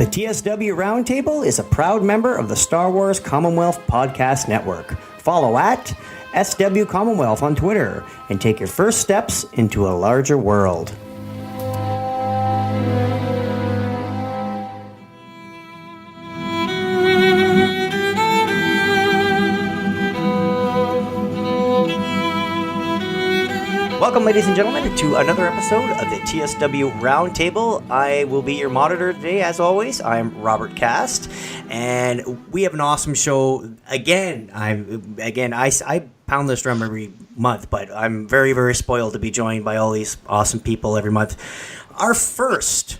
The TSW Roundtable is a proud member of the Star Wars Commonwealth Podcast Network. Follow at SW Commonwealth on Twitter and take your first steps into a larger world. Welcome, ladies and gentlemen, to another episode of the TSW Roundtable. I will be your monitor today, as always. I'm Robert Cast, and we have an awesome show. Again, I pound this drum every month, but I'm very, very spoiled to be joined by all these awesome people every month. Our first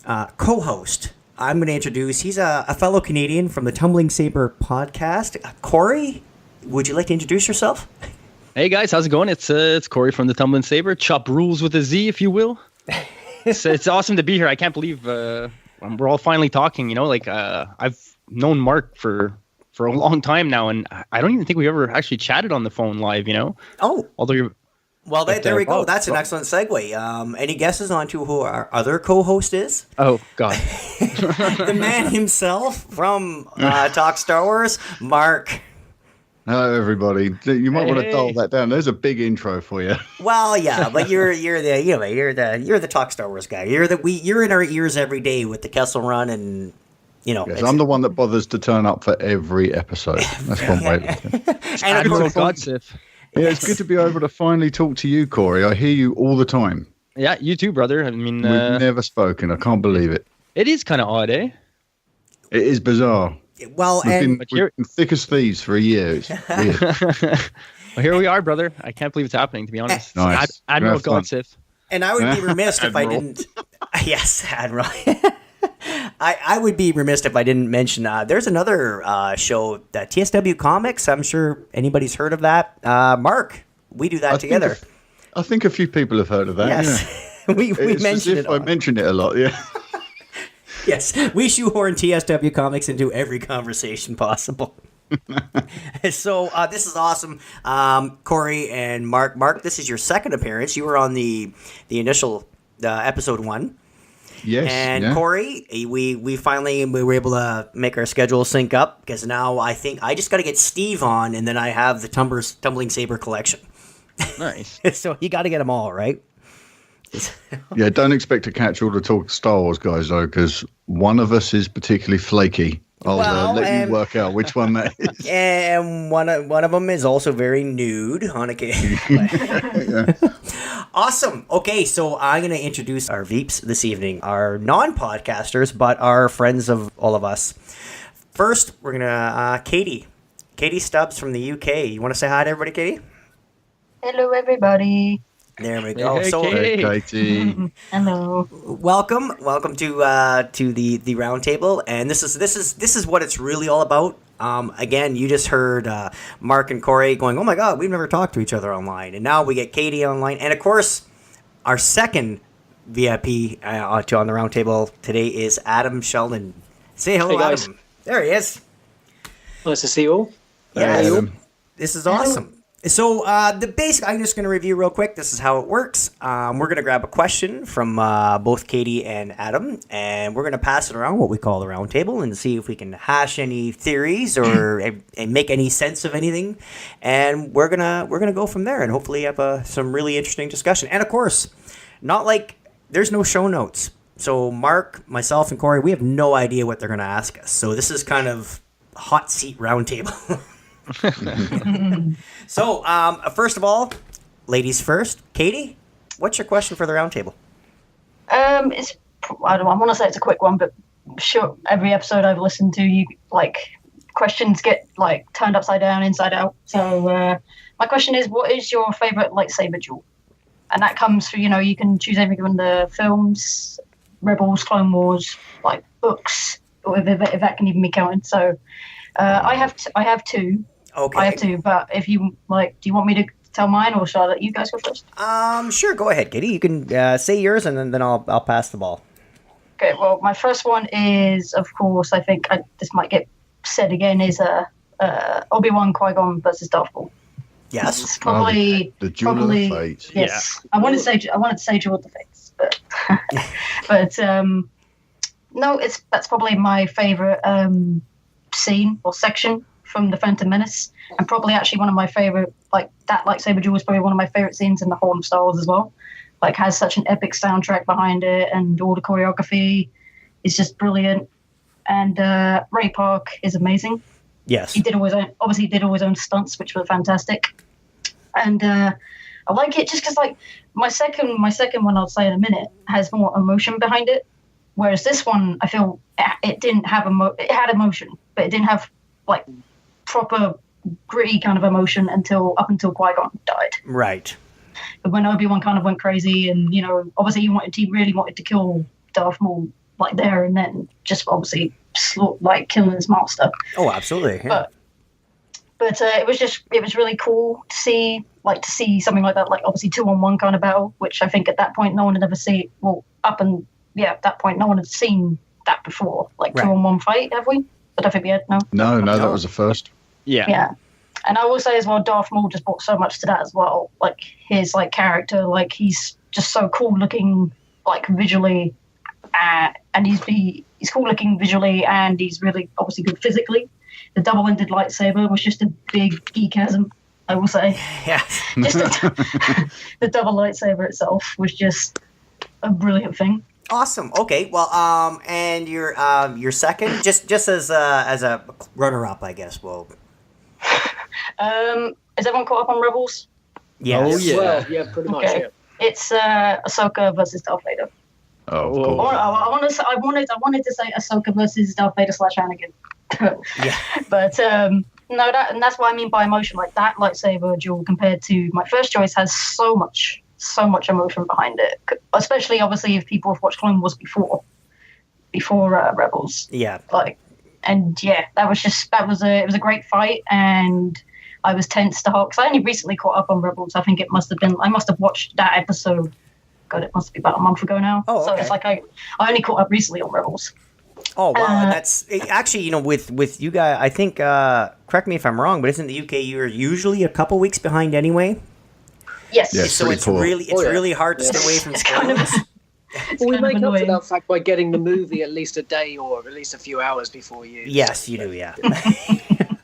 co-host, I'm going to introduce. He's a fellow Canadian from the Tumbling Saber podcast. Cory, would you like to introduce yourself? Hey guys, how's it going? It's Cory from the Tumbling Saber. Chop rules with a Z, if you will. It's awesome to be here. I can't believe we're all finally talking. You know, I've known Marc for a long time now, and I don't even think we ever actually chatted on the phone live. You know? Oh, although you're. Well, there we go. That's an excellent segue. Any guesses on to who our other co-host is? Oh God, the man himself from Talk Star Wars, Marc. Hello, everybody. You might want to dull that down. There's a big intro for you. Well, yeah, but you're the Talk Star Wars guy. You're in our ears every day with the Kessel Run, and Yes, I'm the one that bothers to turn up for every episode. That's one way. And of course, yeah, it's good to be able to finally talk to you, Cory. I hear you all the time. Yeah, you too, brother. I mean, we've never spoken. I can't believe it. It is kind of odd, eh? It is bizarre. Well, we've been thick as thieves for a year. It's weird. Well, here we are, brother. I can't believe it's happening, to be honest. Nice. Admiral Godsif. And I would be remiss if I didn't. Yes, Admiral. I would be remiss if I didn't mention there's another show, TSW Comics. I'm sure anybody's heard of that. Marc, we do that together. I think a few people have heard of that. Yes, yeah. we mentioned it. I mentioned it a lot. Yeah. Yes, we shoehorn TSW Comics into every conversation possible. So this is awesome. Cory and Marc. Marc, this is your second appearance. You were on the initial episode 1. Yes. And yeah. Cory, we finally were able to make our schedule sync up, because now I think I just got to get Steve on, and then I have the Tumbling Saber collection. Nice. So you got to get them all, right? Yeah, don't expect to catch all the Talk Star Wars guys, though, because one of us is particularly flaky. I'll let you work out which one that is. And one of them is also very nude on occasion. Yeah. Awesome. Okay, so I'm going to introduce our Veeps this evening, our non-podcasters, but our friends of all of us. First, we're going to Katie Stubbs from the UK. You want to say hi to everybody, Katie? Hello, everybody. There we go. Hey, Katie. Hello. Welcome to the round table, and this is what it's really all about. Again, you just heard Marc and Cory going, "Oh my God, we've never talked to each other online," and now we get Katie online, and of course, our second VIP on the round table today is Adam Sheldon. Say hello, hey, guys. Adam. There he is. Nice to see you all. Yeah, this is awesome. So the basic, I'm just going to review real quick. This is how it works. We're going to grab a question from both Katie and Adam, and we're going to pass it around, what we call the round table, and see if we can hash any theories or and make any sense of anything. And we're gonna go from there, and hopefully have some really interesting discussion. And of course, not like there's no show notes. So Marc, myself, and Cory, we have no idea what they're going to ask us. So this is kind of hot seat round table. So, first of all, ladies first. Katie, what's your question for the roundtable? I want to say it's a quick one, but sure, every episode I've listened to, questions get turned upside down, inside out. So, my question is, what is your favorite lightsaber duel? And that comes through, you can choose anything from the films, Rebels, Clone Wars, books, or if that can even be counted. So, I have two. Okay. I have two, but if you do you want me to tell mine, or shall I let you guys go first? Sure, go ahead, Katie. You can say yours, and then I'll pass the ball. Okay. Well, my first one is, of course, I think this might get said again, is Obi-Wan, Qui-Gon versus Darth Maul. Yes. It's probably the duel of fate. Yes. Yeah. I wanted to say duel of the fates, but but No, that's probably my favorite scene or section from the Phantom Menace, and probably actually one of my favorite. Like that lightsaber duel is probably one of my favorite scenes in the whole of Star Wars as well. Like has such an epic soundtrack behind it, and all the choreography is just brilliant. And Ray Park is amazing. Yes, he did all his own stunts, which were fantastic. And I like it just because like my second one I'll say in a minute has more emotion behind it. Whereas this one, I feel it didn't have it had emotion, but it didn't have like proper gritty kind of emotion up until Qui-Gon died. Right. But when Obi-Wan kind of went crazy, and obviously he really wanted to kill Darth Maul like there and then, just obviously like killing his master. Oh, absolutely. Yeah. But it was really cool to see something like that, like obviously 2-on-1 kind of battle, which I think at that point no one had ever seen. Well, at that point, no one had seen that before. Like 2-on-1 fight, have we? I don't think we had. No, that was the first. Yeah. Yeah. And I will say as well, Darth Maul just brought so much to that as well. Like his like character, like he's just so cool looking, like visually, and he's cool looking visually, and he's really obviously good physically. The double-ended lightsaber was just a big geekasm, I will say. Yeah. Just the double lightsaber itself was just a brilliant thing. Awesome. Okay. Well, and your second, just as a runner-up, I guess. Well, is everyone caught up on Rebels? Yes. Oh yeah. Well, yeah, pretty much. Okay. Yeah. It's Ahsoka versus Darth Vader. Oh, of course. I wanted to say Ahsoka versus Darth Vader / Anakin. Yeah. But no, that's what I mean by emotion. Like that lightsaber duel compared to my first choice has so much emotion behind it. Especially, obviously, if people have watched Clone Wars before Rebels. Yeah. It was a great fight, and I was tense to heart because I only recently caught up on Rebels. I think I must have watched that episode. God, it must be about a month ago now. Oh, okay. So it's like I only caught up recently on Rebels. Oh wow, and that's actually with you guys. I think correct me if I'm wrong, but isn't the UK you're usually a couple weeks behind anyway? Yes. So it's really hard to stay away from spoilers. We make up for that fact by getting the movie at least a day or at least a few hours before you. Yes, you do. Yeah.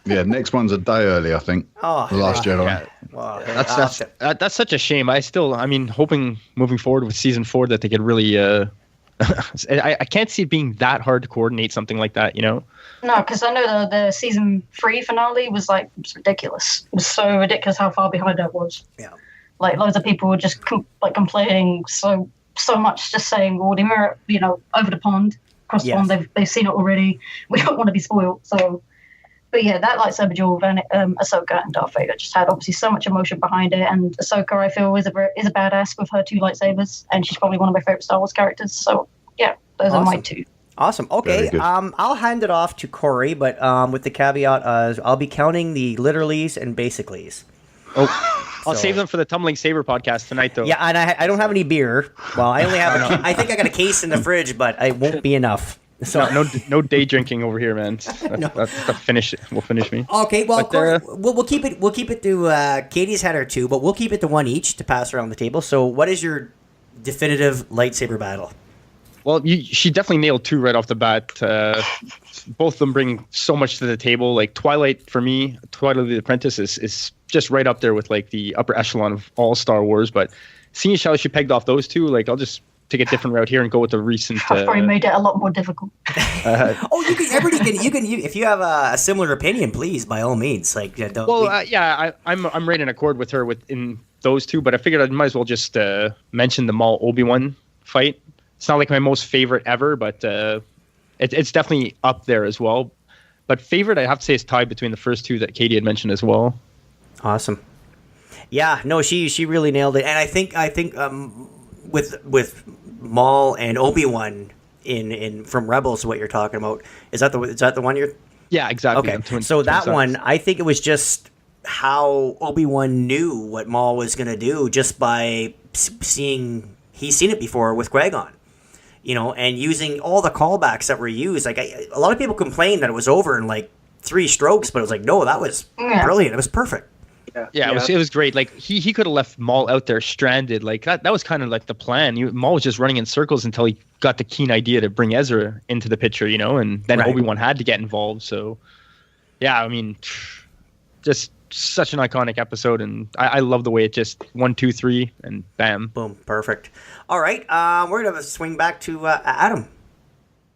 Yeah, next one's a day early, I think. Oh, The Last Jedi. Yeah. Wow. That's such a shame. Hoping moving forward with season 4 that they could really. I can't see it being that hard to coordinate something like that. No, because I know the season 3 finale was ridiculous. It was so ridiculous how far behind that was. Yeah. Like loads of people were just complaining so much, just saying, "Well, we're over the pond, across the pond. They've seen it already. We don't want to be spoiled." So. But yeah, that lightsaber duel, Ahsoka and Darth Vader just had obviously so much emotion behind it. And Ahsoka, I feel, is a badass with her 2 lightsabers, and she's probably one of my favorite Star Wars characters. So yeah, those are my 2. Awesome. Okay, I'll hand it off to Cory, but with the caveat, I'll be counting the literallys and basicallys. Oh, I'll save them for the Tumbling Saber podcast tonight, though. Yeah, and I don't have any beer. Well, I only have I think I got a case in the fridge, but it won't be enough. So no day drinking over here, man. That's finish. Will finish me. Okay, well, Cory, we'll keep it to Katie's had her 2, but we'll keep it to 1 each to pass around the table. So, what is your definitive lightsaber battle? Well, she definitely nailed 2 right off the bat. Both of them bring so much to the table. Like Twilight, for me, Twilight of the Apprentice is just right up there with like the upper echelon of all Star Wars. But seeing as how she pegged off those 2, like I'll just take a different route here and go with the recent. I've probably made it a lot more difficult. You can if you have a similar opinion, please by all means. I'm right in accord with her in those 2, but I figured I might as well just mention the Maul Obi-Wan fight. It's not like my most favorite ever, but it's definitely up there as well. But favorite, I have to say, is tied between the first 2 that Katie had mentioned as well. Awesome. Yeah, no, she really nailed it, and I think with Maul and Obi-Wan in from Rebels, what you're talking about, is that the one you're? Yeah, exactly. Okay, so that one, I think it was just how Obi-Wan knew what Maul was going to do just by seeing he's seen it before with Qui-Gon, and using all the callbacks that were used. Like a lot of people complained that it was over in like 3 strokes, but it was like, no, that was brilliant. It was perfect. Yeah, it was great. Like he could have left Maul out there stranded. Like that was kind of like the plan. Maul was just running in circles until he got the keen idea to bring Ezra into the picture, and then Obi-Wan had to get involved. So, yeah, I mean, just such an iconic episode, and I love the way it just 1, 2, 3, and bam, boom, perfect. All right, we're gonna swing back to Adam.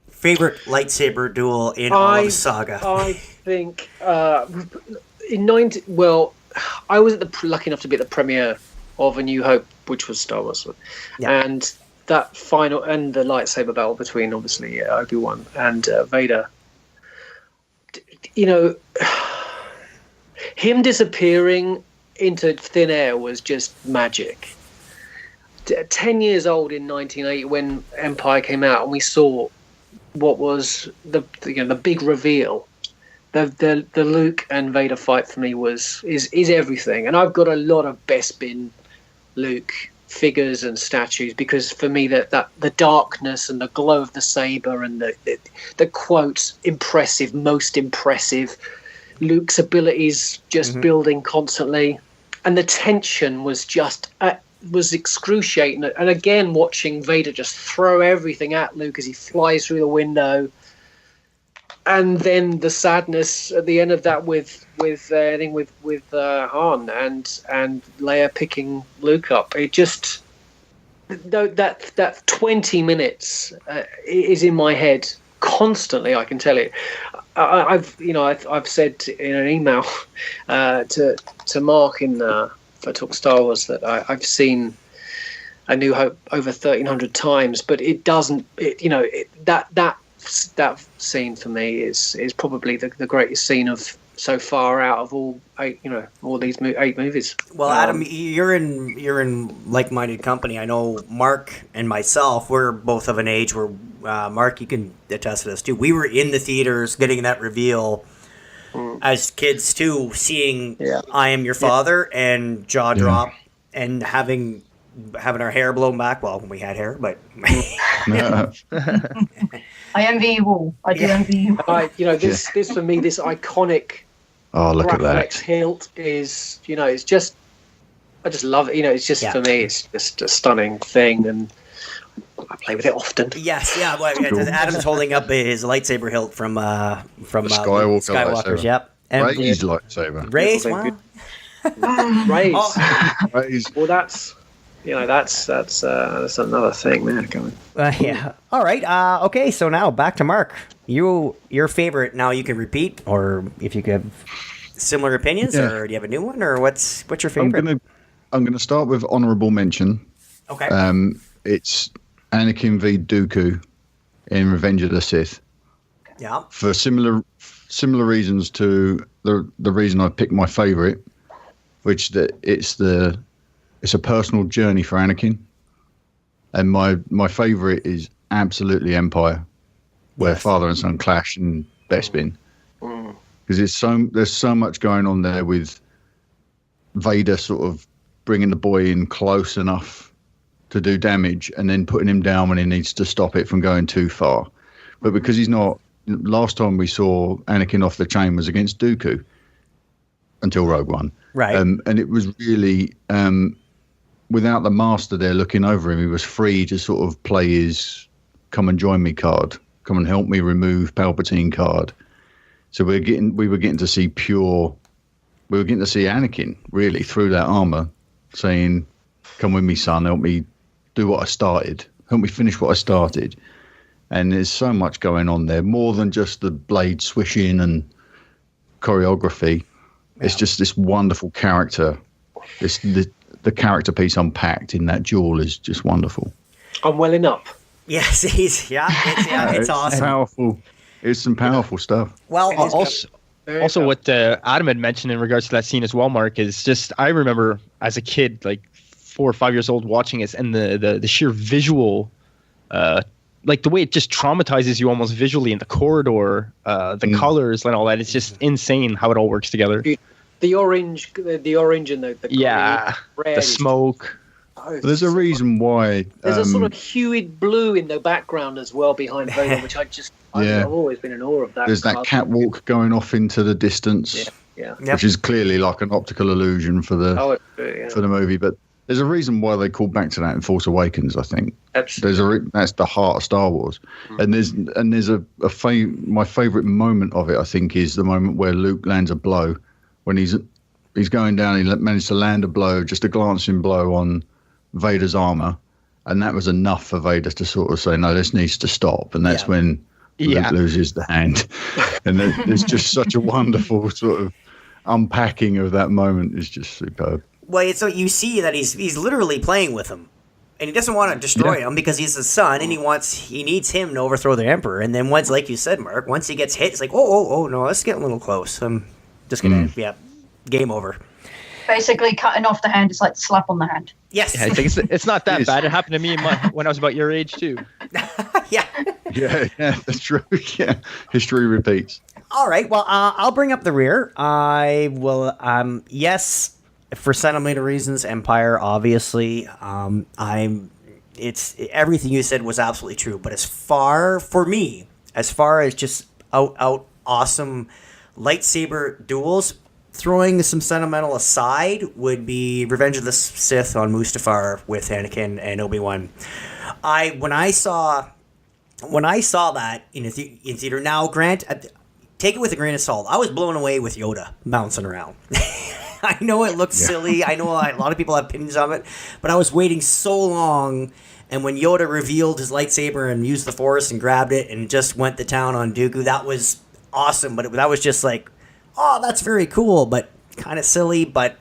Favorite lightsaber duel in all of Saga? I think I was lucky enough to be at the premiere of A New Hope, which was Star Wars, and that final and the lightsaber battle between obviously Obi-Wan and Vader. Him disappearing into thin air was just magic. 10 years old in 1980 when Empire came out, and we saw what was the big reveal. The Luke and Vader fight for me is everything, and I've got a lot of Bespin Luke figures and statues because for me that the darkness and the glow of the saber and the quote impressive, most impressive, Luke's abilities just building constantly, and the tension was just was excruciating. And again, watching Vader just throw everything at Luke as he flies through the window, and then the sadness at the end of that with Han and Leia picking Luke up. It just that 20 minutes is in my head constantly. I can tell you. I've said in an email to Marc for Talk Star Wars that I've seen A New Hope over 1,300 times, but it doesn't. That scene for me is probably the greatest scene of so far out of all 8 8 movies. Well, Adam, you're in like-minded company. I know Marc and myself, we're both of an age where Marc, you can attest to this too. We were in the theaters getting that reveal as kids too, seeing I Am Your Father and jaw drop and having our hair blown back. Well, we had hair, but I envy you all. I do envy you all. This for me, this iconic. Oh, look at that! Hilt is, it's just, I just love it. It's just for me, it's just a stunning thing, and I play with it often. Yes, yeah. Well, Adam's holding up his lightsaber hilt from Skywalker's. Lightsaber. Yep, and Rey's lightsaber. Rey's, wow. Rey's. Well, that's. That's another thing there going. Yeah. All right. Okay. So now back to Marc. Your favorite. Now you can repeat, or if you could have similar opinions, or do you have a new one, or what's your favorite? I'm gonna start with honorable mention. Okay. It's Anakin v Dooku in Revenge of the Sith. Yeah. For similar reasons to the reason I picked my favorite, which it's a personal journey for Anakin, and my favorite is absolutely Empire, where father and son clash in Bespin, because there's so much going on there with Vader sort of bringing the boy in close enough to do damage and then putting him down when he needs to stop it from going too far. But because he's not, last time we saw Anakin off the chain was against Dooku until Rogue One, right? And it was really. Without the master there looking over him, he was free to sort of play his "come and join me" card, "come and help me remove Palpatine" card. So we were getting to see Anakin really through that armor, saying, "Come with me, son. Help me do what I started. Help me finish what I started." And there's so much going on there, more than just the blade swishing and choreography. Yeah. It's just this wonderful character. The character piece unpacked in that duel is just wonderful. I'm welling up. Yes, it's awesome. Powerful. It's some powerful stuff. Well, also what Adam had mentioned in regards to that scene as well, Marc, is just I remember as a kid, like 4 or 5 years old, watching it, and the sheer visual, like the way it just traumatizes you almost visually in the corridor, the colors and all that. It's just insane how it all works together. The orange and the red, the smoke. There's a reason why. There's a sort of hued blue in the background as well behind Vader, which I've always been in awe of that. There's that catwalk going off into the distance. Yeah. Yep. which is clearly like an optical illusion for the Yeah. for the movie. But there's a reason why they called back to that in Force Awakens. I think that's the heart of Star Wars. And there's my favorite moment of it, I think, is the moment where Luke lands a blow when he's going down. He managed to land a blow, just a glancing blow on Vader's armor, and that was enough for Vader to sort of say, no, this needs to stop. And that's when Luke loses the hand. And it's just such a wonderful sort of unpacking of that moment is just superb. Well, so you see that he's literally playing with him, and he doesn't want to destroy him because he's his son, and he needs him to overthrow the Emperor. And then once, like you said, Mark, once he gets hit, it's like, oh no, let's get a little close. I'm just gonna, game over. Basically, cutting off the hand is like a slap on the hand. Yes. Yeah, I think it's not that bad. It happened to me when I was about your age too. Yeah, that's true. Yeah, history repeats. All right. Well, I'll bring up the rear. I will. Yes. For sentimental reasons, Empire, obviously. It's everything you said was absolutely true. But as far as just out awesome lightsaber duels, throwing some sentimental aside, would be Revenge of the Sith on Mustafar with Anakin and Obi-Wan. When I saw that in theater. Now, Grant, take it with a grain of salt. I was blown away with Yoda bouncing around. I know it looks silly. I know a lot of people have opinions on it, but I was waiting so long, and when Yoda revealed his lightsaber and used the Force and grabbed it and just went to town on Dooku, that was awesome. But that was just like, oh, that's very cool, but kind of silly. But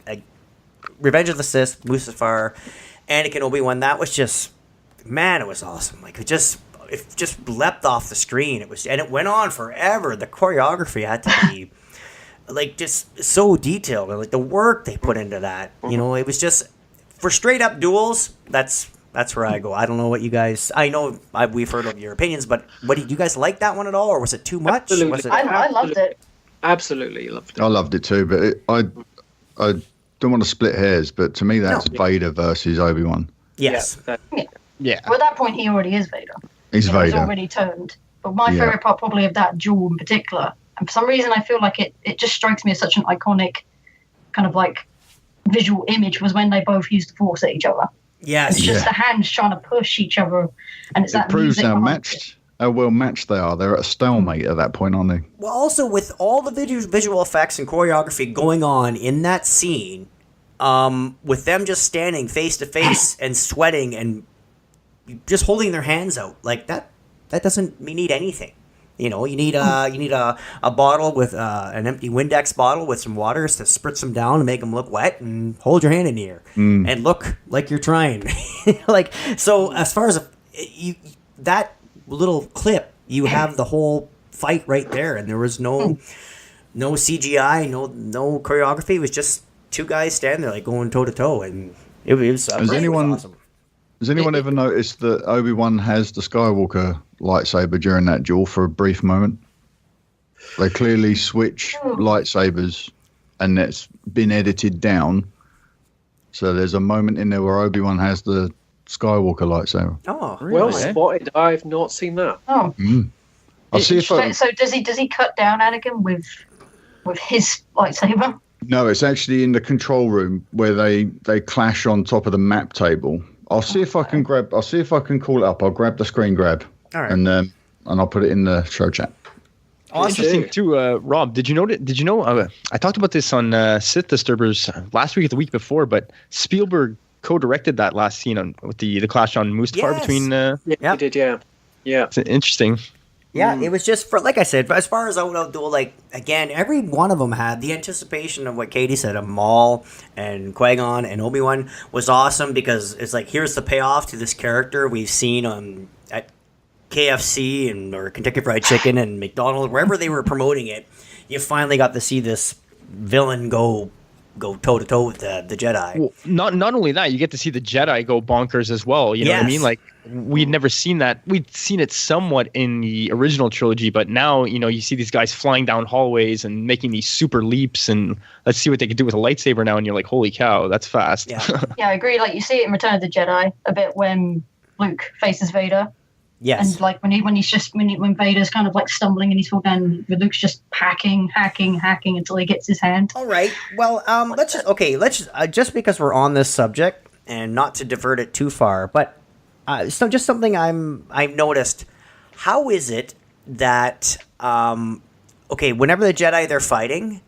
Revenge of the Sith, Mustafar, Anakin, Obi-Wan, that was just, man, it was awesome. Like it just leapt off the screen. And it went on forever. The choreography had to be like just so detailed, and like the work they put into that. You know, it was just for straight up duels. That's where I go. I don't know what you guys. I know we've heard of your opinions, but did you guys like that one at all, or was it too much? Absolutely. I loved it. Absolutely loved it. I loved it too, but I don't want to split hairs, but to me that's Vader versus Obi-Wan. Yes. Yeah. Well, at that point, he already is Vader. He's Vader. He's already turned. But my favorite part, probably of that duel in particular, and for some reason, I feel like it just strikes me as such an iconic kind of like visual image, was when they both used the Force at each other. Yes. It's just the hands trying to push each other, and it's It that proves music how well matched they are. They're at a stalemate at that point, aren't they? Well, also with all the visual effects and choreography going on in that scene, with them just standing face to face and sweating and just holding their hands out like that doesn't need anything. You know, you need a bottle with an empty Windex bottle with some water to spritz them down and make them look wet, and hold your hand in the air and look like you're trying. Like, so as far as that little clip, you have the whole fight right there, and there was no CGI, no choreography. It was just two guys standing there like going toe to toe, and it was awesome. Has anyone ever noticed that Obi-Wan has the Skywalker lightsaber during that duel for a brief moment? They clearly switch lightsabers, and that's been edited down. So there's a moment in there where Obi-Wan has the Skywalker lightsaber. Oh, really? Well spotted. I've not seen that. Oh. I'll see if So does he cut down Anakin with his lightsaber? No, it's actually in the control room where they clash on top of the map table. I'll see if I can call it up. I'll grab the screen grab. All right. And I'll put it in the show chat. Oh, interesting too, Rob. Did you know? I talked about this on Sith Disturbers last week or the week before, but Spielberg co-directed that last scene with the clash on Mustafar between. He did, yeah. It's interesting. Yeah, it was just for, like I said, as far as out duel, like, again, every one of them had the anticipation of what Katie said, of Maul and Qui-Gon and Obi-Wan was awesome, because it's like, here's the payoff to this character we've seen at KFC or Kentucky Fried Chicken and McDonald's, wherever they were promoting it. You finally got to see this villain go toe to toe with the Jedi. Well, not only that, you get to see the Jedi go bonkers as well. You know what I mean? Like, we'd never seen that. We'd seen it somewhat in the original trilogy, but now, you see these guys flying down hallways and making these super leaps, and let's see what they can do with a lightsaber now. And you're like, holy cow, that's fast. Yeah, I agree. Like, you see it in Return of the Jedi a bit when Luke faces Vader. Yes. And like when Vader's kind of like stumbling and he's falling down, Luke's just hacking until he gets his hand. All right. Well, let's just because we're on this subject and not to divert it too far, but so just something I've noticed. How is it that whenever the Jedi they're fighting,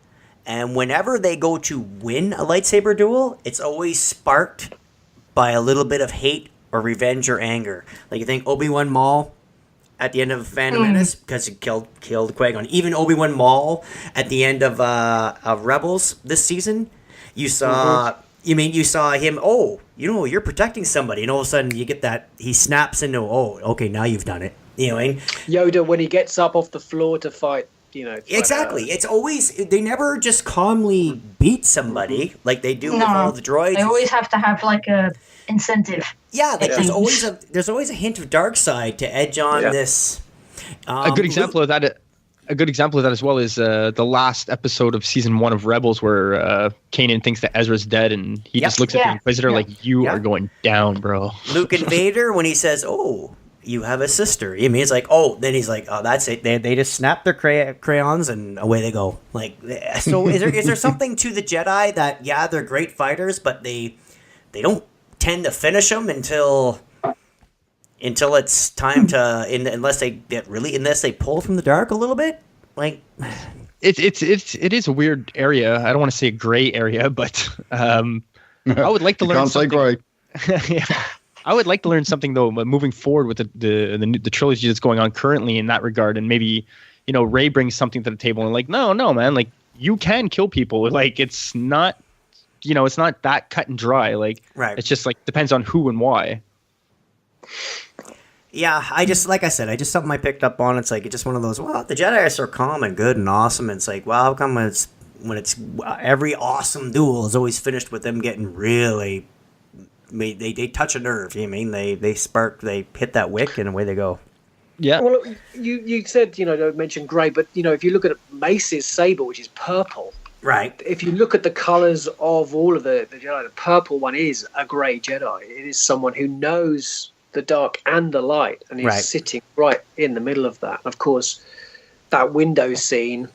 and whenever they go to win a lightsaber duel, it's always sparked by a little bit of hate or revenge or anger. Like you think Obi-Wan Maul at the end of Phantom Menace because he killed Qui-Gon. Even Obi-Wan Maul at the end of Rebels this season, you saw. You saw him. Oh, you're protecting somebody, and all of a sudden you get that he snaps into. Oh, okay, now you've done it. You know what I mean? Yoda when he gets up off the floor to fight. Exactly. It's always they never just calmly beat somebody like they do with all the droids. They always have to have like a incentive. Yeah, like there's always a hint of dark side to edge on this. A good example of that. A good example of that as well is the last episode of season 1 of Rebels, where Kanan thinks that Ezra's dead, and he just looks at the Inquisitor like, "You are going down, bro." Luke and Vader, when he says, "Oh, you have a sister," I mean, it's like, "Oh," then he's like, "Oh, that's it." They just snap their crayons and away they go. Like, so is there something to the Jedi that they're great fighters, but they don't tend to finish them until it's time to unless they pull from the dark a little bit, like it is a weird area. I don't want to say a gray area, but I would like to learn. Can't say gray. Yeah. I would like to learn something though, moving forward with the trilogy that's going on currently in that regard, and maybe Rey brings something to the table and like, no, man, like you can kill people, like it's not, it's not that cut and dry, like it's just like depends on who and why. Yeah, like I said, something I picked up on. It's like, it's just one of those, well, the Jedi are so calm and good and awesome. And it's like, well, how come when it's every awesome duel is always finished with them getting really, they touch a nerve. You know what I mean? They hit that wick and away they go. Yeah. Well, you said, don't mention grey, but, if you look at Mace's saber, which is purple. Right. If you look at the colours of all of the Jedi, the purple one is a grey Jedi. It is someone who knows the dark and the light, and he's sitting right in the middle of that. Of course, that window scene,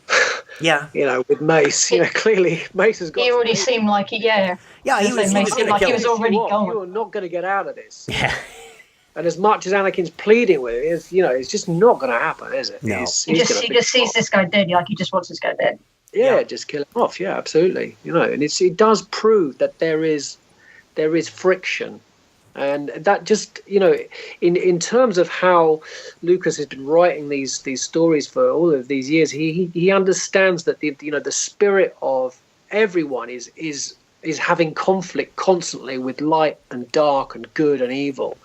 with Mace, clearly Mace has got. He already seemed like it, Yeah, he was already gone. You're not going to get out of this. Yeah. And as much as Anakin's pleading with it, it's just not going to happen, is it? No. He just sees this guy dead. Like he just wants this guy dead. Yeah, just kill him off. Yeah, absolutely. And it does prove that there is friction. And that just, in terms of how Lucas has been writing these stories for all of these years, he understands that the spirit of everyone is having conflict constantly with light and dark and good and evil.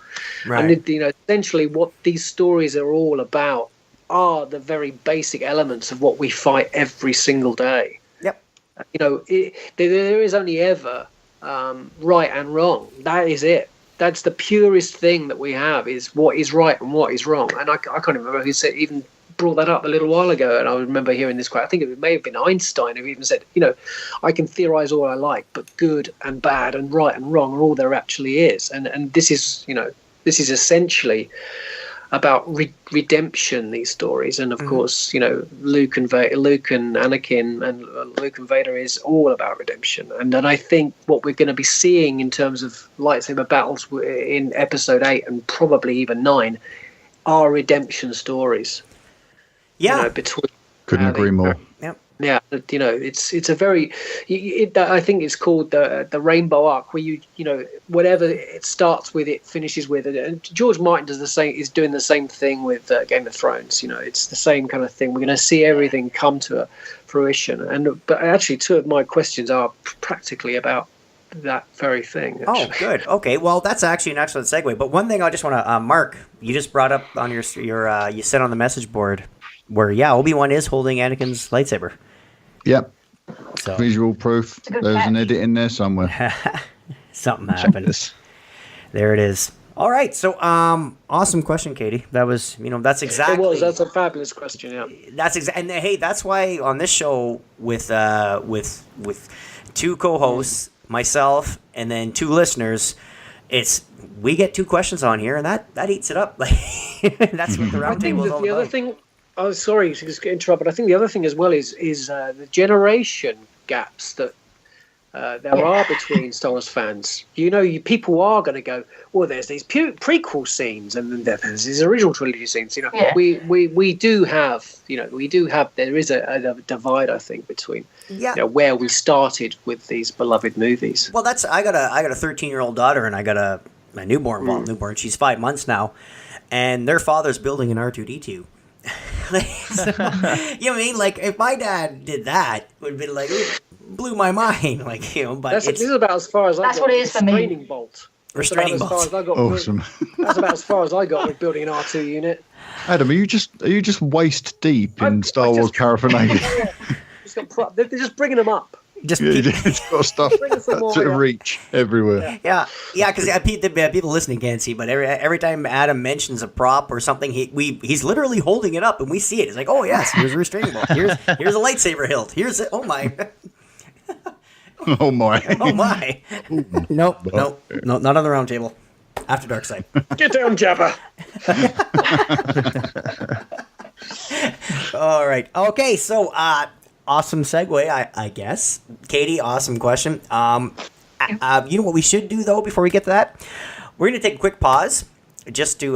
Right. And essentially what these stories are all about are the very basic elements of what we fight every single day. Yep. There is only ever right and wrong. That is it. That's the purest thing that we have, is what is right and what is wrong. And I can't remember who even brought that up a little while ago, and I remember hearing this quote. I think it may have been Einstein who even said, I can theorize all I like, but good and bad and right and wrong are all there actually is. And this is essentially about redemption, these stories. And of course, Luke and Anakin and Luke and Vader is all about redemption. And then I think what we're going to be seeing in terms of lightsaber battles in episode 8 and probably even 9 are redemption stories. Yeah. Couldn't agree more. Yep. Yeah, it's a very. I think it's called the Rainbow Arc, where whatever it starts with, it finishes with. And George Martin does the same. Is doing the same thing with Game of Thrones. It's the same kind of thing. We're going to see everything come to fruition. But actually, two of my questions are practically about that very thing. Actually. Oh, good. Okay, well, that's actually an excellent segue. But one thing I just want to, Mark, you just brought up on your you said on the message board where Obi-Wan is holding Anakin's lightsaber. Yep. So. Visual proof. There's an edit in there somewhere. Something happened. There it is. All right. So, awesome question, Katie. That was, that's exactly. It was. That's a fabulous question. Yeah. And hey, that's why on this show with two co-hosts, myself, and then two listeners, we get 2 questions on here, and that eats it up. Like that's what the I think roundtable is that all the about. other thing. Oh, sorry to just get interrupted. I think the other thing as well is the generation gaps that there are between Star Wars fans. People are going to go, well, there's these prequel scenes, and then there's these original trilogy scenes. We do have, there is a divide, I think, between where we started with these beloved movies. Well, I got a 13-year-old daughter, and I got a newborn. Well, newborn. She's 5 months now, and their father's building an R2D2. You know what I mean? Like, if my dad did that, it would be like, it blew my mind. Like, but this is about as far as I got. That's what it is for me. Restraining bolt. Restraining bolt. Awesome. That's about as far as I got with building an R2 unit. Adam, are you just waist deep in Star Wars paraphernalia? They're just bringing them up. Just It's got stuff to reach everywhere. Yeah, because people listening can't see, but every time Adam mentions a prop or something, he's literally holding it up, and we see it. It's like, oh yes, here's a restraining bolt. Here's a lightsaber hilt. Oh my. Oh my. Oh my. Nope, not on the round table. After dark side. Get down, Jabba. All right. Okay, so awesome segue, I guess. Katie, awesome question. You know what we should do, though, before we get to that? We're going to take a quick pause just to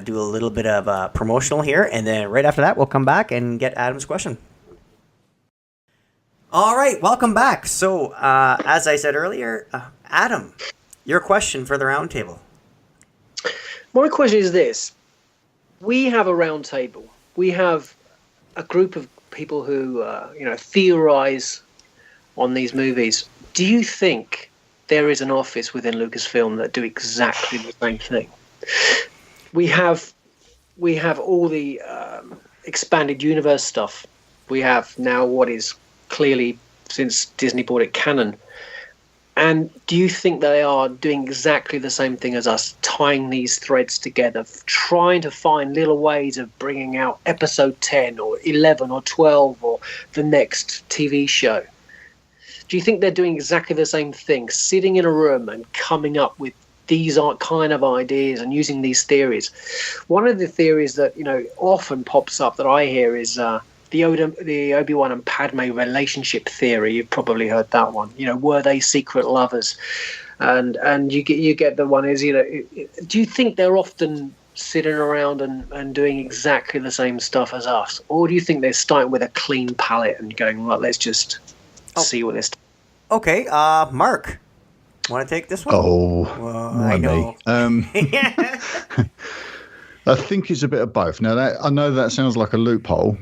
do a little bit of promotional here, and then right after that, we'll come back and get Adam's question. All right, welcome back. So, as I said earlier, Adam, your question for the roundtable. My question is this. We have a round table. We have a group of people who theorize on these movies. Do you think there is an office within Lucasfilm that do exactly the same thing? We have all the expanded universe stuff. We have now what is clearly, since Disney bought it, canon. And do you think they are doing exactly the same thing as us, tying these threads together, trying to find little ways of bringing out episode 10 or 11 or 12 or the next TV show? Do you think they're doing exactly the same thing, sitting in a room and coming up with these kind of ideas and using these theories? One of the theories that often pops up that I hear is the Obi-Wan and Padme relationship theory. You've probably heard that one. Were they secret lovers? And you get the one is, do you think they're often sitting around and doing exactly the same stuff as us? Or do you think they're starting with a clean palette and going, right, let's just see what this... Okay, Marc, want to take this one? I know. I think it's a bit of both. Now, I know that sounds like a loophole,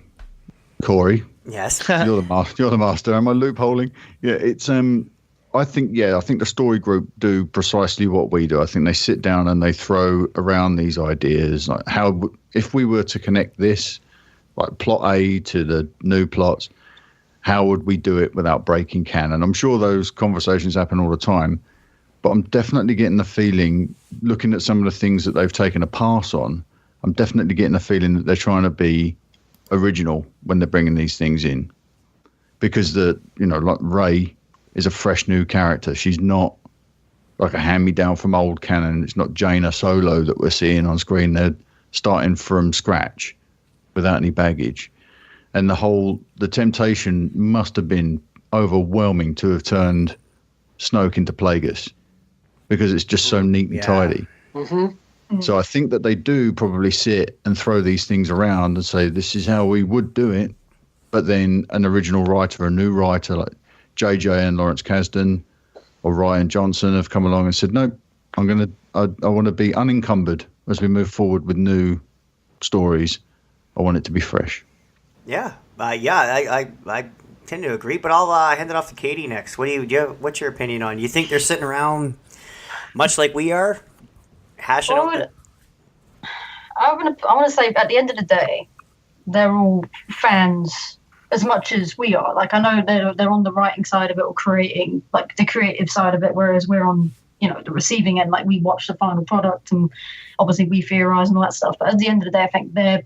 Cory. Yes. You're the master. Am I loopholing? Yeah, it's I think the story group do precisely what we do. I think they sit down and they throw around these ideas, like if we were to connect this, like plot A to the new plots, how would we do it without breaking canon? I'm sure those conversations happen all the time, but I'm definitely getting the feeling, looking at some of the things that they've taken a pass on, I'm definitely getting the feeling that they're trying to be original when they're bringing these things in, because like Rey is a fresh new character. She's not like a hand-me-down from old canon. It's not Jaina Solo that we're seeing on screen. They're starting from scratch without any baggage, and the temptation must have been overwhelming to have turned Snoke into Plagueis, because it's just so neat and tidy. Mm-hmm. So I think that they do probably sit and throw these things around and say, this is how we would do it. But then an original writer, a new writer like JJ and Lawrence Kasdan or Ryan Johnson have come along and said, no, I want to be unencumbered as we move forward with new stories. I want it to be fresh. Yeah. I tend to agree, but I'll hand it off to Katie next. What's your opinion on? You think they're sitting around much like we are? Hashing out I want to say, at the end of the day, they're all fans as much as we are. Like, I know they're on the writing side of it or creating, like, the creative side of it, whereas we're on, the receiving end. Like, we watch the final product and obviously we theorize and all that stuff. But at the end of the day, I think they're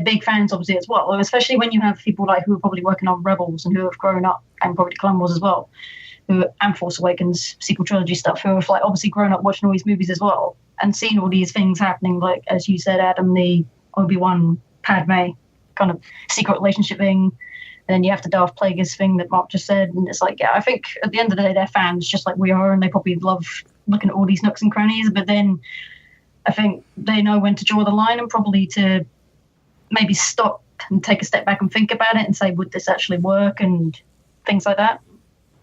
big fans, obviously, as well, especially when you have people like who are probably working on Rebels and who have grown up and probably Clone Wars as well. and Force Awakens sequel trilogy stuff, who have like obviously grown up watching all these movies as well and seen all these things happening, like as you said, Adam, the Obi-Wan Padme kind of secret relationship thing. And then you have the Darth Plagueis thing that Mark just said, and it's like, yeah, I think at the end of the day they're fans just like we are, and they probably love looking at all these nooks and crannies, but then I think they know when to draw the line and probably to maybe stop and take a step back and think about it and say, would this actually work, and things like that.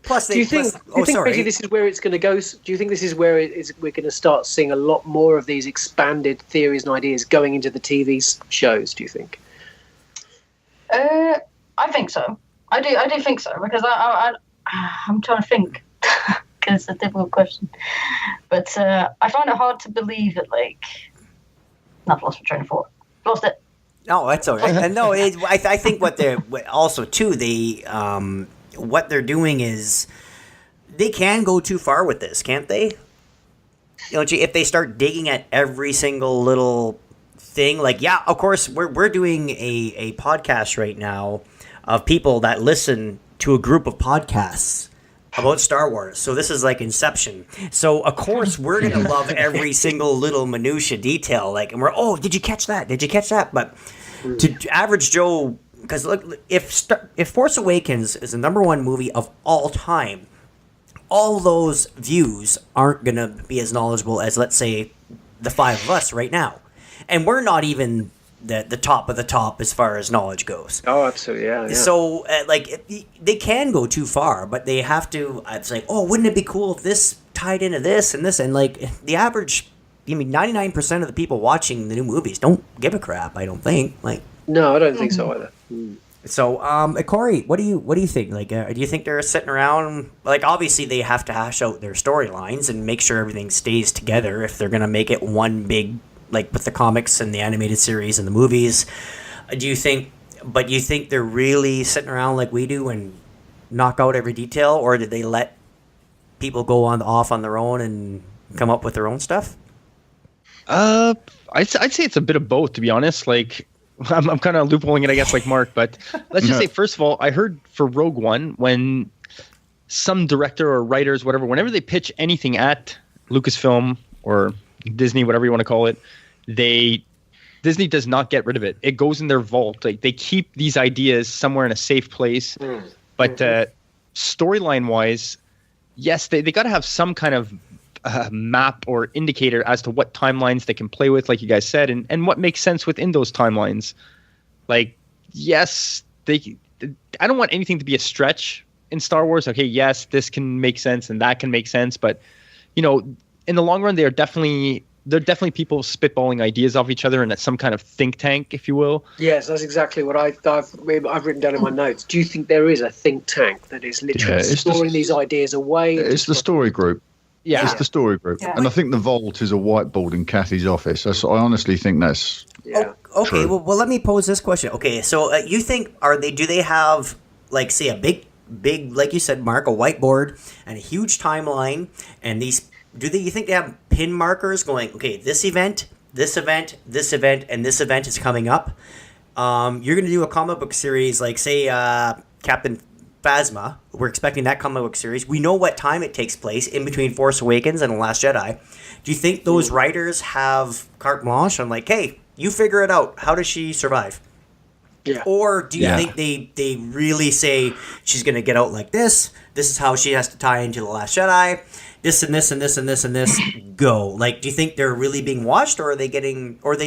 Plus, Do you think maybe this is where it's going to go? Do you think this is where we're going to start seeing a lot more of these expanded theories and ideas going into the TV shows? Do you think? I think so. I do think so, because I'm trying to think because it's a difficult question. But I find it hard to believe that, like, I've lost my train of thought. Lost it. No, that's all right. And no, I think what they're also too, what they're doing is they can go too far with this, can't they? You know, if they start digging at every single little thing, like, yeah, of course, we're doing a podcast right now of people that listen to a group of podcasts about Star Wars. So this is like Inception. So of course we're gonna love every single little minutia detail. Like, and we're, did you catch that? Did you catch that? But to average Joe, because look, if Force Awakens is the #1 movie of all time, all those views aren't gonna be as knowledgeable as, let's say, the five of us right now, and we're not even the top of the top as far as knowledge goes. Oh, absolutely, yeah. So, they can go too far, but they have to. It's like, wouldn't it be cool if this tied into this and this? And like the average, 99% of the people watching the new movies don't give a crap. I don't think. Like, no, I don't think so either. So, Cory, what do you think? Like, do you think they're sitting around? Like, obviously, they have to hash out their storylines and make sure everything stays together if they're gonna make it one big. Like with the comics and the animated series and the movies, do you think they're really sitting around like we do and knock out every detail, or did they let people go off on their own and come up with their own stuff? I'd say it's a bit of both, to be honest. Like, I'm kind of loopholing it, I guess, like Mark. But let's just say, first of all, I heard for Rogue One, when some director or writers, whatever, whenever they pitch anything at Lucasfilm or Disney, whatever you want to call it, Disney does not get rid of it. It goes in their vault. Like, they keep these ideas somewhere in a safe place. But storyline wise, yes, they got to have some kind of map or indicator as to what timelines they can play with, like you guys said, and what makes sense within those timelines. Like, yes, I don't want anything to be a stretch in Star Wars. Okay, yes, this can make sense and that can make sense, but in the long run, they're definitely people spitballing ideas off each other, and that's some kind of think tank, if you will. Yes, that's exactly what I've written down in my notes. Do you think there is a think tank that is literally storing these ideas away? It's the story group. Yeah, it's the story group, and I think the vault is a whiteboard in Kathy's office. I honestly think that's okay. true. Well, let me pose this question. Okay, so you think do they have, like, say, a big, like you said, Mark, a whiteboard and a huge timeline, and these. You think they have pin markers going, okay, this event, this event, this event, and this event is coming up? You're going to do a comic book series, like, say, Captain Phasma. We're expecting that comic book series. We know what time it takes place in between Force Awakens and The Last Jedi. Do you think those writers have carte blanche? I'm like, hey, you figure it out. How does she survive? Yeah. Or do you think they really say she's going to get out like this? This is how she has to tie into The Last Jedi. This and this and this and this and this, go. Like, do you think they're really being watched, or they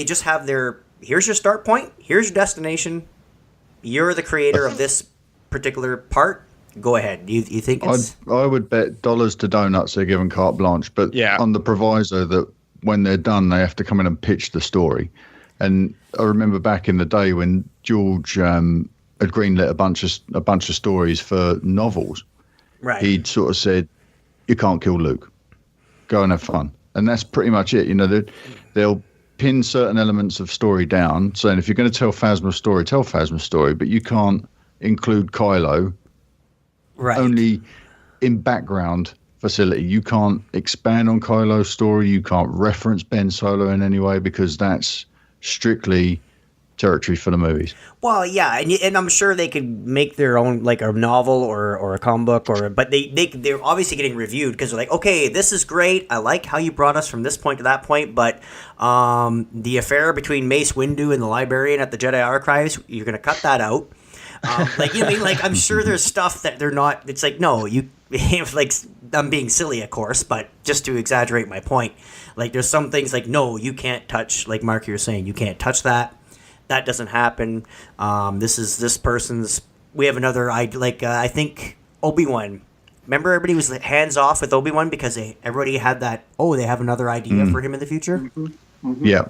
just have here's your start point, here's your destination, you're the creator of this particular part, go ahead. Do you think it's... I would bet dollars to donuts they're given carte blanche, but on the proviso that when they're done, they have to come in and pitch the story. And I remember back in the day when George had greenlit a bunch of stories for novels, right? He'd sort of said, you can't kill Luke. Go and have fun. And that's pretty much it. They'll pin certain elements of story down, saying if you're going to tell Phasma's story, tell Phasma's story, but you can't include Kylo only in background facility. You can't expand on Kylo's story. You can't reference Ben Solo in any way, because that's strictly territory for the movies. Well, yeah, and I'm sure they could make their own, like a novel or a comic book, but they're obviously getting reviewed because they're like, okay, this is great. I like how you brought us from this point to that point, but the affair between Mace Windu and the librarian at the Jedi Archives, you're gonna cut that out. Like, you know what I mean? Like, I'm sure there's stuff that they're not. It's like, no, you like, I'm being silly, of course, but just to exaggerate my point, like, there's some things like, no, you can't touch. Like Mark, you're saying, you can't touch that. That doesn't happen. This is this person's. We have another. I think Obi-Wan. Remember, everybody was hands off with Obi-Wan because everybody had that. Oh, they have another idea for him in the future. Mm-hmm. Mm-hmm. Yeah.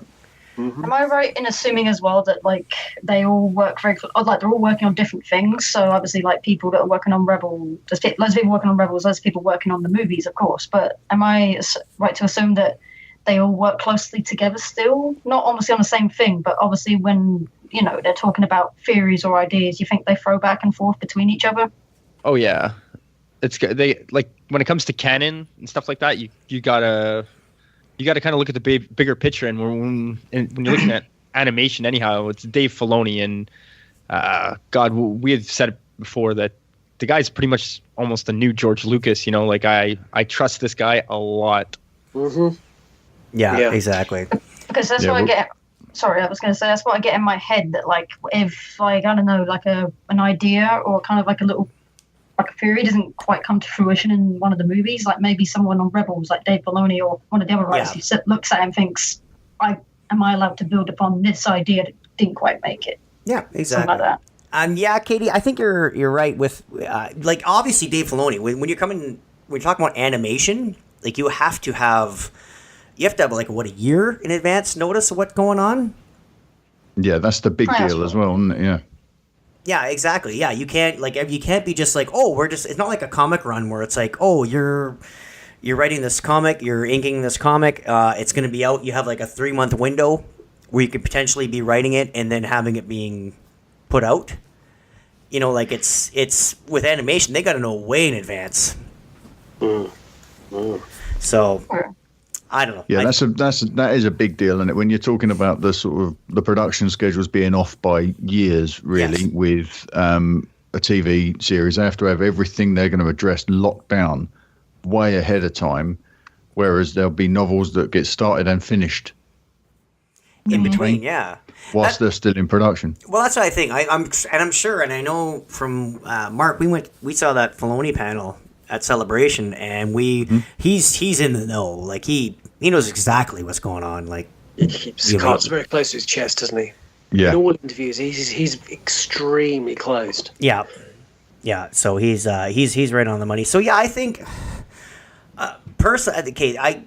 Mm-hmm. Am I right in assuming as well that like they all work like they're all working on different things? So obviously, like people that are working on Rebel, there's loads of people working on Rebels, loads of people working on the movies, of course. But am I right to assume that they all work closely together still? Not obviously on the same thing, but obviously when they're talking about theories or ideas, you think they throw back and forth between each other? Oh yeah, it's they like when it comes to canon and stuff like that. You gotta kind of look at the bigger picture, and when you're looking at animation, anyhow, it's Dave Filoni, and God, we had said it before that the guy's pretty much almost a new George Lucas. Like I trust this guy a lot. Mm-hmm. Yeah, exactly. Because that's what I get. Sorry, I was going to say that's what I get in my head. That like if like I don't know, like an idea or kind of like a little. Like a theory doesn't quite come to fruition in one of the movies, like maybe someone on Rebels, like Dave Filoni or one of the other writers, who looks at it and thinks, am I allowed to build upon this idea that didn't quite make it? Yeah, exactly. Something like that. Yeah, Katie, I think you're right with like obviously Dave Filoni. When you're talking about animation, like you have to have like a year in advance notice of what's going on. Yeah, that's the big deal as well, isn't it? Yeah. Yeah, exactly. Yeah, you can't be just like, oh, it's not like a comic run where it's like, oh, you're writing this comic, you're inking this comic, it's going to be out. You have like a 3-month window where you could potentially be writing it and then having it being put out. Like it's with animation, they got to know way in advance. So I don't know. Yeah, that is a big deal, and when you're talking about the sort of the production schedules being off by years, really, with a TV series, they have to have everything they're going to address locked down way ahead of time, whereas there'll be novels that get started and finished in between. Yeah, whilst they're still in production. Well, that's what I think. I'm sure, and I know from Mark, we saw that Filoni panel at Celebration, and he's in the know. Like he knows exactly what's going on. Like he keeps cards very close to his chest, doesn't he? Yeah. In all interviews, he's extremely closed. Yeah. So he's right on the money. So yeah, I think personally, Kate, I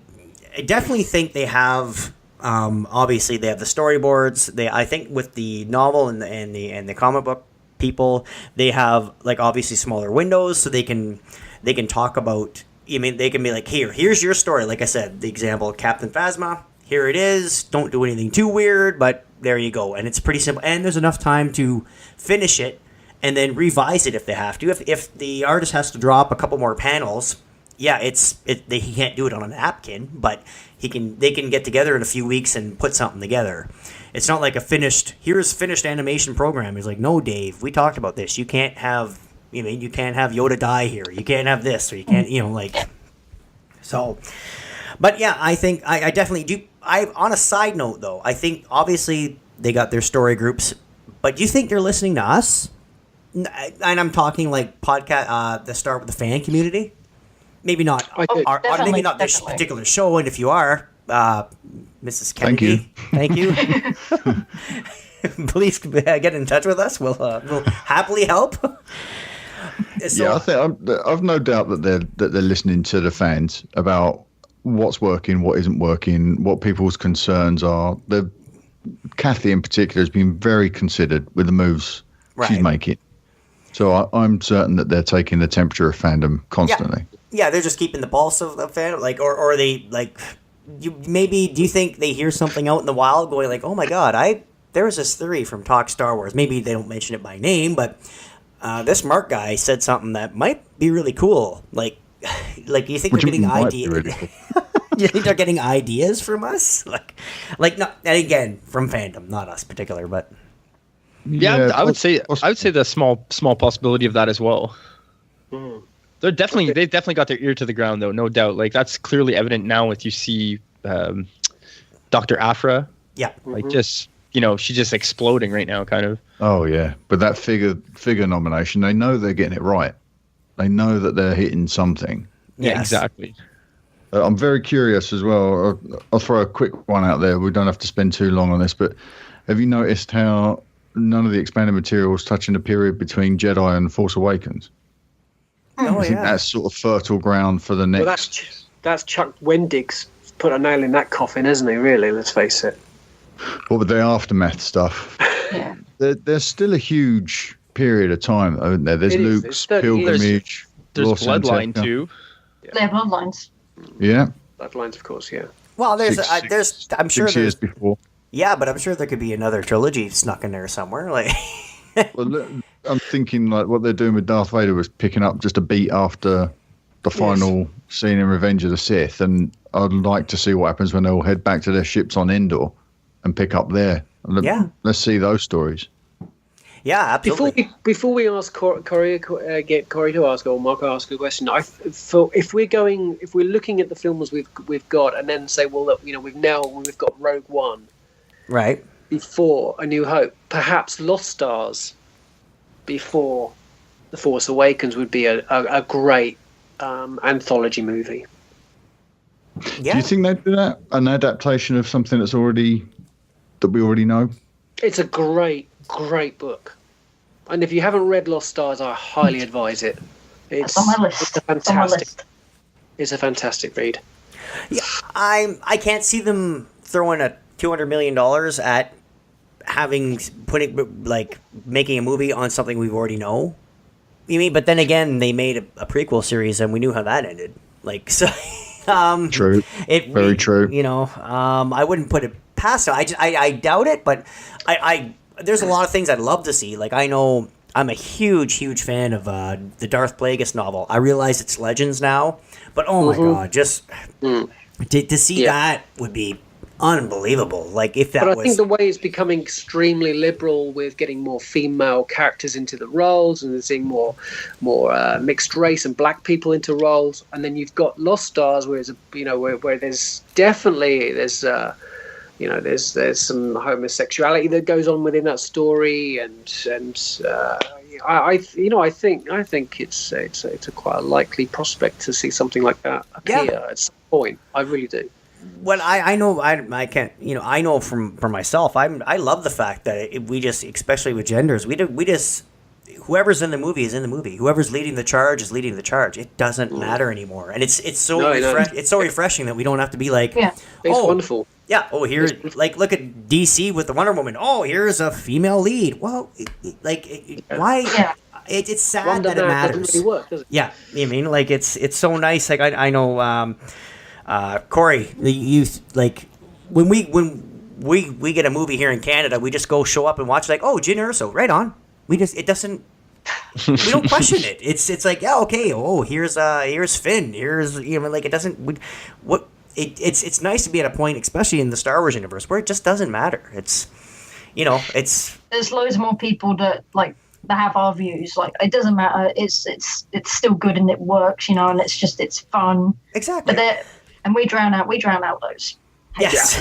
definitely think they have. Obviously, they have the storyboards. I think with the novel and the comic book people, they have like obviously smaller windows, so they can talk about. They can be like, here's your story. Like I said, the example, Captain Phasma. Here it is. Don't do anything too weird, but there you go. And it's pretty simple. And there's enough time to finish it and then revise it if they have to. If the artist has to drop a couple more panels, he can't do it on a napkin, but they can get together in a few weeks and put something together. It's not like here's finished animation program. He's like, no, Dave, we talked about this. You can't have. You can't have Yoda die here. You can't have this, or you can't, So, but yeah, I think I definitely do. On a side note, though, I think obviously they got their story groups, but do you think they're listening to us? And I'm talking like podcast, the start with the fan community. Maybe not. Maybe not this particular show. And if you are, Mrs. Kennedy, thank you. Please get in touch with us. We'll happily help. So, yeah, I think I've no doubt that they're listening to the fans about what's working, what isn't working, what people's concerns are. Kathy in particular has been very considered with the moves she's making. So I'm certain that they're taking the temperature of fandom constantly. Yeah, they're just keeping the pulse of the fan, or are they like? Do you think they hear something out in the wild, going like, "Oh my God, there was this theory from Talk Star Wars." Maybe they don't mention it by name, but. This Marc guy said something that might be really cool. Like you think they're getting ideas? Really cool. You think they're getting ideas from us? Like not, and again, from fandom, not us particular, but Yeah, I would say the small possibility of that as well. They've definitely got their ear to the ground though, no doubt. Like that's clearly evident now with you see Dr. Afra. Yeah. Like just she's just exploding right now, kind of. Oh yeah, but that figure nomination, they know they're getting it right. They know that they're hitting something. Yeah, Yes. exactly. I'm very curious as well. I'll throw a quick one out there. We don't have to spend too long on this, but have you noticed how none of the expanded materials touching the period between Jedi and Force Awakens? Oh, I think yeah. that's sort of fertile ground for the Well, next. that's Chuck Wendig's put a nail in that coffin, hasn't he? Really, let's face it. What with the aftermath stuff? Yeah. There's still a huge period of time, isn't there? There's It is. Luke's It's 30 years. pilgrimage. There's Lost Bloodline Anteca. too. They're bloodlines. Yeah, Bloodlines, of course, yeah. Well, there's I'm sure 6 years there's before. yeah, but I'm sure there could be another trilogy snuck in there somewhere. Like Well, look, I'm thinking like what they're doing with Darth Vader was picking up just a beat after the final scene in Revenge of the Sith, and I'd like to see what happens when they all head back to their ships on Endor and pick up there. Yeah. Let's see those stories. yeah, absolutely. Before we ask Cory, get Cory to ask or Mark to ask a question, I feel if we're looking at the films we've got, and then say, well, look, we've got Rogue One Right. before A New Hope, perhaps Lost Stars before The Force Awakens would be a great anthology movie. Yeah. Do you think they'd do that? An adaptation of something that we already know? It's a great book, and if you haven't read Lost Stars, I highly advise it. It's on my list. It's a It's on my fantastic. list. It's a fantastic read. Yeah, I can't see them throwing a $200 million at making a movie on something we already know. You mean? But then again, they made a prequel series, and we knew how that ended. Like so. True. Very true. I wouldn't put it past it. I doubt it, but I there's a lot of things I'd love to see. Like I know I'm a huge fan of the Darth Plagueis novel. I realize it's Legends now, but oh my god, just to see that would be unbelievable. Like if that But I was. think the way it's becoming extremely liberal with getting more female characters into the roles, and seeing more mixed race and black people into roles, and then you've got Lost Stars, where where there's definitely there's some homosexuality that goes on within that story, and I think it's a quite a likely prospect to see something like that appear at some point. I really do. Well, I know I can't. I know from myself. I love the fact that we just, especially with genders, we just whoever's in the movie is in the movie. Whoever's leading the charge is leading the charge. It doesn't matter anymore, and it's so it's so refreshing that we don't have to be like, It's wonderful. Yeah. Oh, here, like look at DC with the Wonder Woman. Oh, here's a female lead. Well, why? Yeah. It's sad Wonder that it Man matters. doesn't really work, does it? Yeah, I mean, like it's so nice. Like I know. Cory, you like when we get a movie here in Canada, we just go show up and watch. Like, oh, Jyn Erso, right on. We don't question it. It's like, yeah, okay. Oh, here's Finn. Here's like it doesn't. It's nice to be at a point, especially in the Star Wars universe, where it just doesn't matter. It's There's loads more people that have our views. Like it doesn't matter. It's still good and it works, and it's fun. exactly. But and we drown out those. Yes.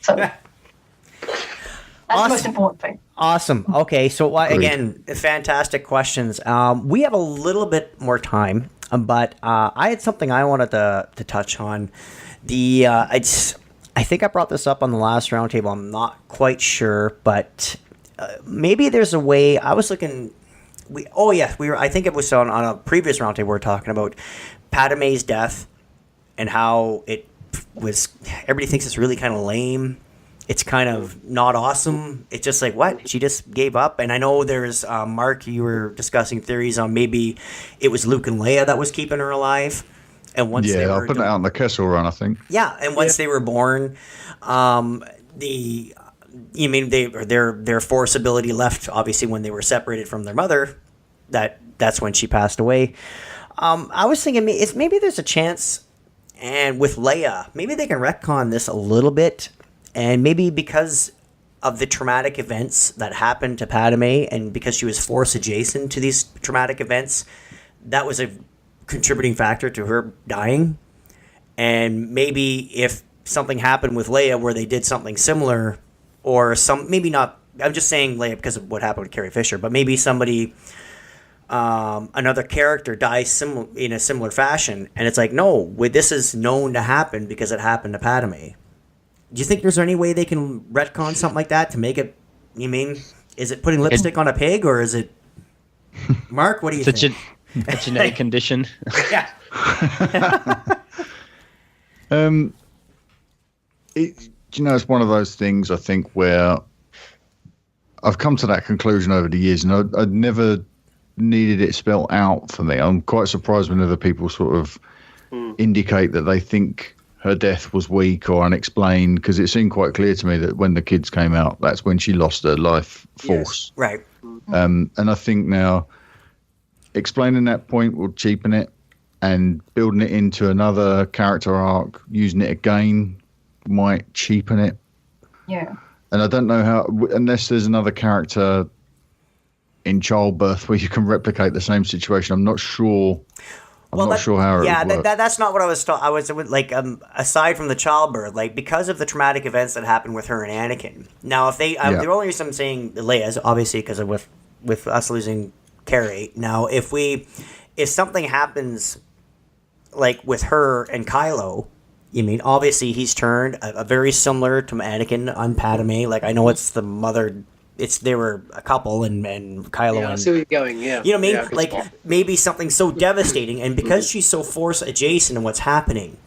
So that's the most important thing. Awesome. Okay, so again, fantastic questions. We have a little bit more time, but I had something I wanted to touch on. I think I brought this up on the last roundtable. I'm not quite sure, but maybe there's a way. I was looking. I think it was on a previous roundtable. We were talking about Padme's death and how it was. Everybody thinks it's really kind of lame. It's kind of not awesome. It's just like, what? She just gave up. And I know there's, Marc, you were discussing theories on maybe it was Luke and Leia that was keeping her alive. And once they I'll were put it out on the Kessel Run, I think. Yeah, and once they were born, their force ability left, obviously, when they were separated from their mother. That's when she passed away. I was thinking maybe there's a chance, and with Leia, maybe they can retcon this a little bit. And maybe because of the traumatic events that happened to Padme, and because she was Force adjacent to these traumatic events, that was a contributing factor to her dying. And maybe if something happened with Leia where they did something similar, or maybe not, I'm just saying Leia because of what happened with Carrie Fisher, but maybe somebody, another character dies in a similar fashion, and it's like, no, this is known to happen because it happened to Padme. Do you think there's any way they can retcon something like that to make it, is it putting lipstick on a pig, or is it, Mark, what do you think? A genetic condition. Yeah. It's one of those things, I think, where I've come to that conclusion over the years, and I'd never needed it spelled out for me. I'm quite surprised when other people sort of indicate that they think her death was weak or unexplained, because it seemed quite clear to me that when the kids came out, that's when she lost her life force. Yes. Right. And I think now explaining that point will cheapen it, and building it into another character arc, using it again, might cheapen it. Yeah. And I don't know how, unless there's another character in childbirth where you can replicate the same situation. I'm not sure. I'm not sure how. Yeah, it would work. that's not what I was taught. I was like, aside from the childbirth, like because of the traumatic events that happened with her and Anakin. Now, if the only reason I'm saying Leia is obviously because of with us losing Carrie. Now, if something happens, like with her and Kylo, obviously he's turned a very similar to Anakin on Padme. Like I know it's the mother. They were a couple, and Kylo. Yeah, I see where you're going. Yeah, you know what I mean? Yeah, like maybe something so devastating, and because she's so Force adjacent in what's happening,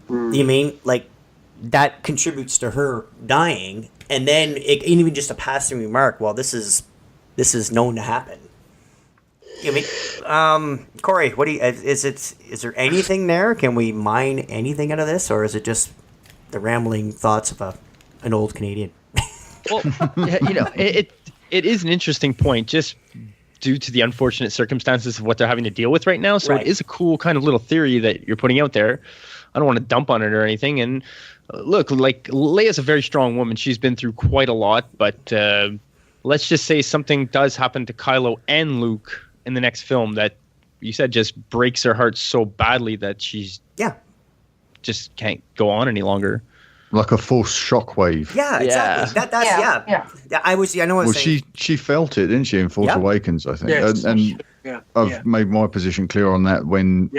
like that contributes to her dying, and then even just a passing remark. Well, this is known to happen. Cory, what do you? Is there anything there? Can we mine anything out of this, or is it just the rambling thoughts of an old Canadian? Well, it is an interesting point, just due to the unfortunate circumstances of what they're having to deal with right now. So It is a cool kind of little theory that you're putting out there. I don't want to dump on it or anything. And look, like Leia's a very strong woman. She's been through quite a lot. But let's just say something does happen to Kylo and Luke in the next film that you said just breaks her heart so badly that she's just can't go on any longer. Like a Force shockwave. Yeah, exactly. Yeah. I know what I'm saying. She felt it, didn't she, in Force Awakens, I think. Yes. And I've made my position clear on that. When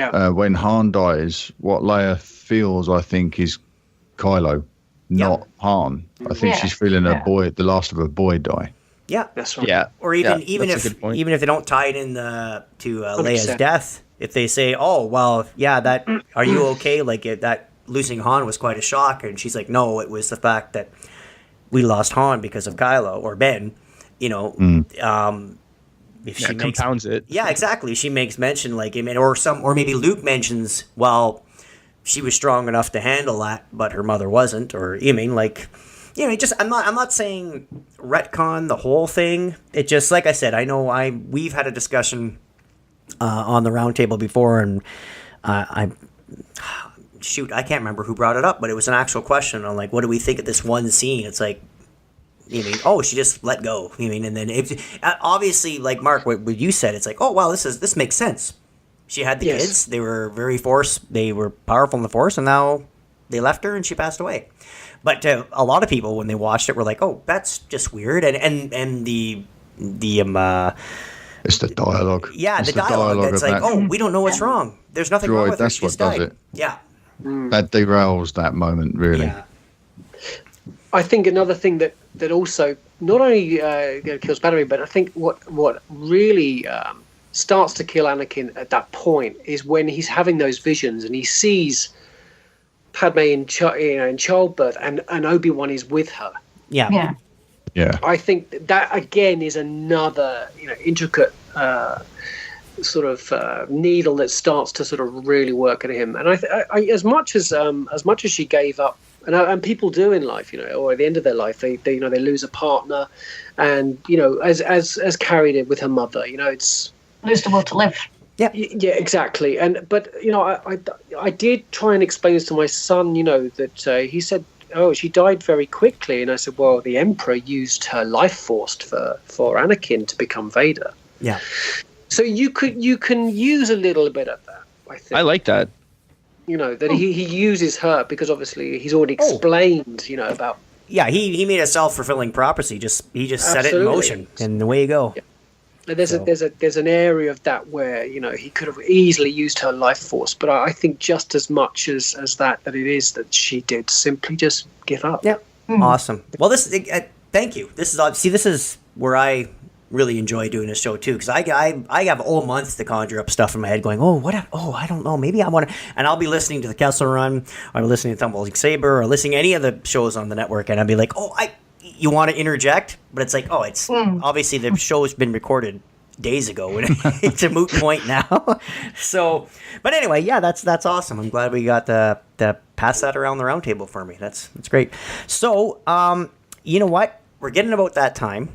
Han dies, what Leia feels, I think, is Kylo, not Han. I think she's feeling her boy, the last of her boy, die. Yeah, that's right. Yeah, or even if they don't tie it in to Leia's death, if they say, "Oh, well, are you okay?" Like that. Losing Han was quite a shock, and she's like, no, it was the fact that we lost Han because of Kylo or Ben, if she compounds it. Yeah, exactly. She makes mention or maybe Luke mentions, well, she was strong enough to handle that, but her mother wasn't, or I'm not saying retcon the whole thing. It just, like I said, I know we've had a discussion on the round table before, and I can't remember who brought it up, but it was an actual question on like, what do we think of this one scene? It's like, she just let go. And then obviously, like Mark, what you said, it's like, oh wow, this makes sense. She had the kids; they were they were powerful in the Force, and now they left her and she passed away. But a lot of people, when they watched it, were like, oh, that's just weird, and the it's the dialogue. Yeah, the dialogue. It's like, oh, we don't know what's wrong. There's nothing wrong with her. That's She just what does died. it. Yeah. That derails that moment, really. Yeah. I think another thing that also not only kills Padme, but I think what really starts to kill Anakin at that point is when he's having those visions and he sees Padme in childbirth, and Obi-Wan is with her. Yeah. Yeah. Yeah. I think that again is another intricate sort of needle that starts to sort of really work at him. And I as much as she gave up, and people do in life, or at the end of their life, they lose a partner, and as Carrie did with her mother, it's Lose the will to live. yeah, exactly. But I did try and explain this to my son, that he said oh, she died very quickly. And I said, well, the Emperor used her life force for Anakin to become Vader. Yeah. So you can use a little bit of that, I think. I like that. That he uses her because obviously he's already explained, about. Yeah, he made a self-fulfilling prophecy. He just set it in motion, and away you go. Yeah. There's an area of that where he could have easily used her life force, but I think just as much as that it is that she did simply just give up. Yeah, awesome. Well, thank you. This is where I really enjoy doing this show too, because I have all month to conjure up stuff in my head, going, I don't know, maybe I want to, and I'll be listening to the Kessel Run, or listening to Tumbling Saber, or listening to any of the shows on the network, and I'll be like, you want to interject, but it's like, it's obviously the show's been recorded days ago, and it's a moot point now. So, but anyway, yeah, that's awesome. I'm glad we got to pass that around the round table for me. That's great. So, you know what? We're getting about that time.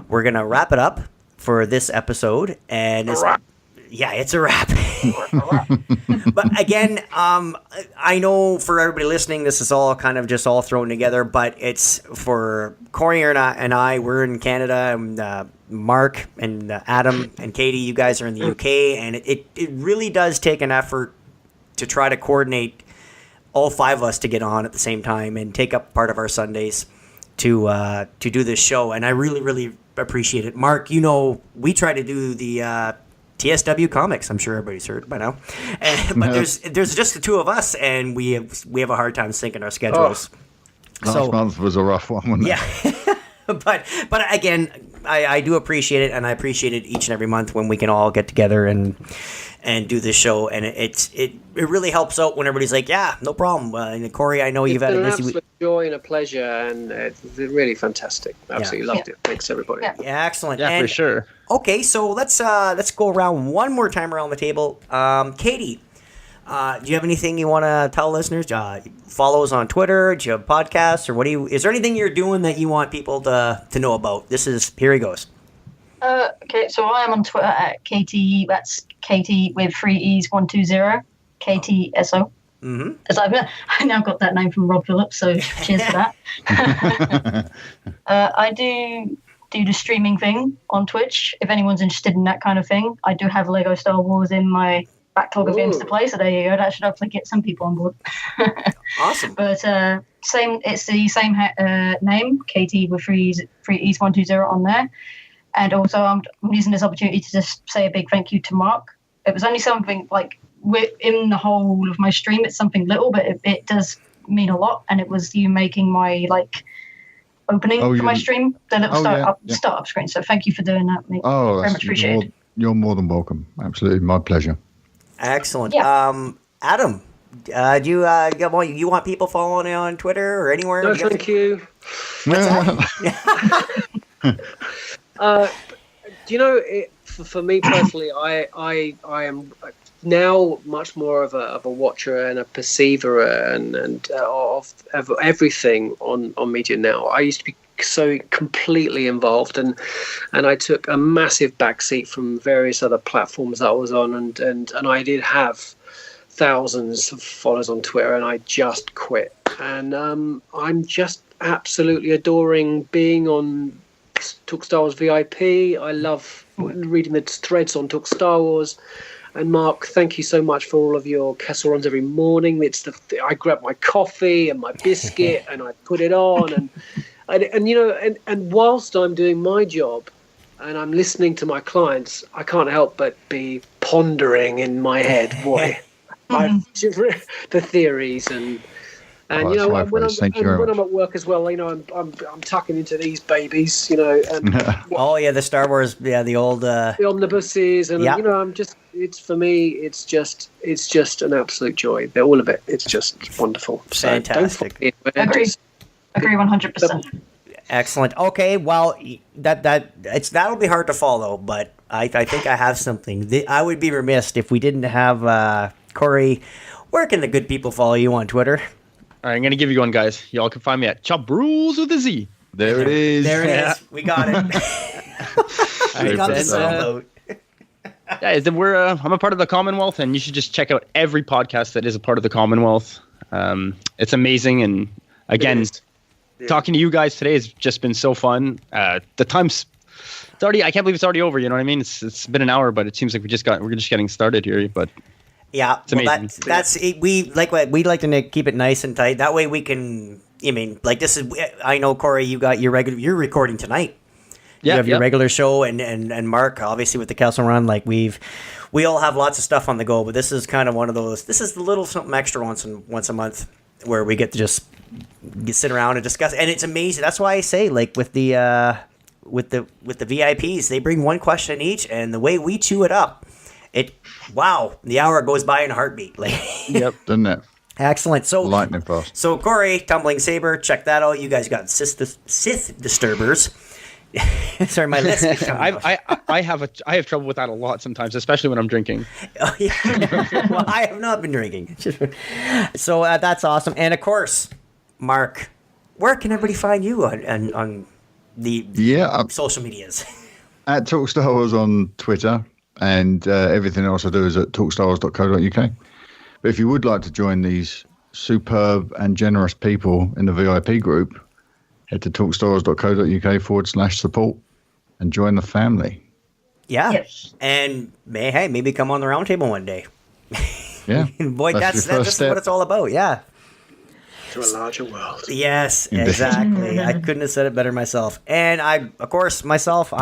We're gonna wrap it up for this episode, and it's a wrap. But again, I know for everybody listening, this is all kind of just all thrown together, but it's for Cory and I. We're in Canada, and Marc and Adam and Katie, you guys are in the UK, and it really does take an effort to try to coordinate all five of us to get on at the same time and take up part of our Sundays to do this show, and I really, really appreciate it. Marc, we try to do the TSW comics. I'm sure everybody's heard by now, but there's just the two of us, and we have a hard time syncing our schedules. Last month was a rough one, wasn't it? but again, I do appreciate it, and I appreciate it each and every month when we can all get together and do this show, and it really helps out when everybody's like, yeah, no problem. And Cory, I know you've had a busy week. Absolute joy and a pleasure, and it's really fantastic. Absolutely loved it. Thanks everybody. Yeah, excellent. Yeah, for sure. Okay, so let's go around one more time around the table. Katie, do you have anything you want to tell listeners? Follow us on Twitter. Do you have podcasts, or is there anything you're doing that you want people to know about? Here he goes. Okay, so I am on Twitter at Katie. That's Katie with 3 E's 120 KTSO. Mm-hmm. As I now got that name from Rob Phillips, so cheers for that. I do the streaming thing on Twitch. If anyone's interested in that kind of thing, I do have Lego Star Wars in my backlog of games to play. So there you go. That should hopefully get some people on board. Awesome. But it's the same name, Katie with 3 E's 120 on there. And also, I'm using this opportunity to just say a big thank you to Marc. It was only something like in the whole of my stream, it's something little, but it does mean a lot. And it was you making my opening for my stream, the little startup screen. So thank you for doing that, mate. Very much appreciated. You're more than welcome. Absolutely, my pleasure. Excellent. Yeah. Adam, do you want people following you on Twitter or anywhere? No, thank you. For me personally, I am now much more of a watcher and a perceiver and of everything on media now. I used to be so completely involved, and I took a massive backseat from various other platforms that I was on, and I did have thousands of followers on Twitter, and I just quit. And I'm just absolutely adoring being on Talk Star Wars VIP. I love reading the threads on Talk Star Wars. And Marc, thank you so much for all of your Kessel Runs every morning. I grab my coffee and my biscuit and I put it on, and whilst I'm doing my job and I'm listening to my clients, I can't help but be pondering in my head, the theories and when I'm at work as well, I'm tucking into these babies, and the Star Wars, the old the omnibuses, and it's for me, it's just an absolute joy. All of it, it's just wonderful. Fantastic. Agree 100%. Excellent. Okay, well, that'll be hard to follow, but I think I have something. I would be remiss if we didn't have Cory. Where can the good people follow you on Twitter? All right, I'm going to give you one, guys. Y'all can find me at Chop Rules with a Z. There it is. There it is. We got it. I got the sound out. I'm a part of the Commonwealth, and you should just check out every podcast that is a part of the Commonwealth. It's amazing, and again, talking to you guys today has just been so fun. The time's it's already. I can't believe it's already over. You know what I mean? It's been an hour, but it seems like we're just getting started here. But Yeah, it's amazing. That's it. We like to keep it nice and tight. That way we can. I mean, like this is. I know Cory, you got your regular. You're recording tonight. You have your regular show, and Marc, obviously with the Castle Run, like we all have lots of stuff on the go. But this is kind of one of those. This is the little something extra once a month where we get to just sit around and discuss. And it's amazing. That's why I say, like with the VIPs, they bring one question each, and the way we chew it up, the hour goes by in a heartbeat. Like, Yep, doesn't it? Excellent. So Lightning fast. So Cory, Tumbling Saber, check that out. You guys got Sith Disturbers. Sorry, my list. I have trouble with that a lot sometimes, especially when I'm drinking. Oh, yeah. Well, I have not been drinking. So that's awesome. And of course, Marc, where can everybody find you on the social medias? At Talk Star Wars on Twitter, and everything else I do is at talkstarwars.co.uk. But if you would like to join these superb and generous people in the VIP group, head to talkstarwars.co.uk/support and join the family. Yeah. Yes. And maybe come on the roundtable one day. Yeah. Boy, that's what it's all about. Yeah. To a larger world. Yes, exactly. I couldn't have said it better myself. And of course, myself,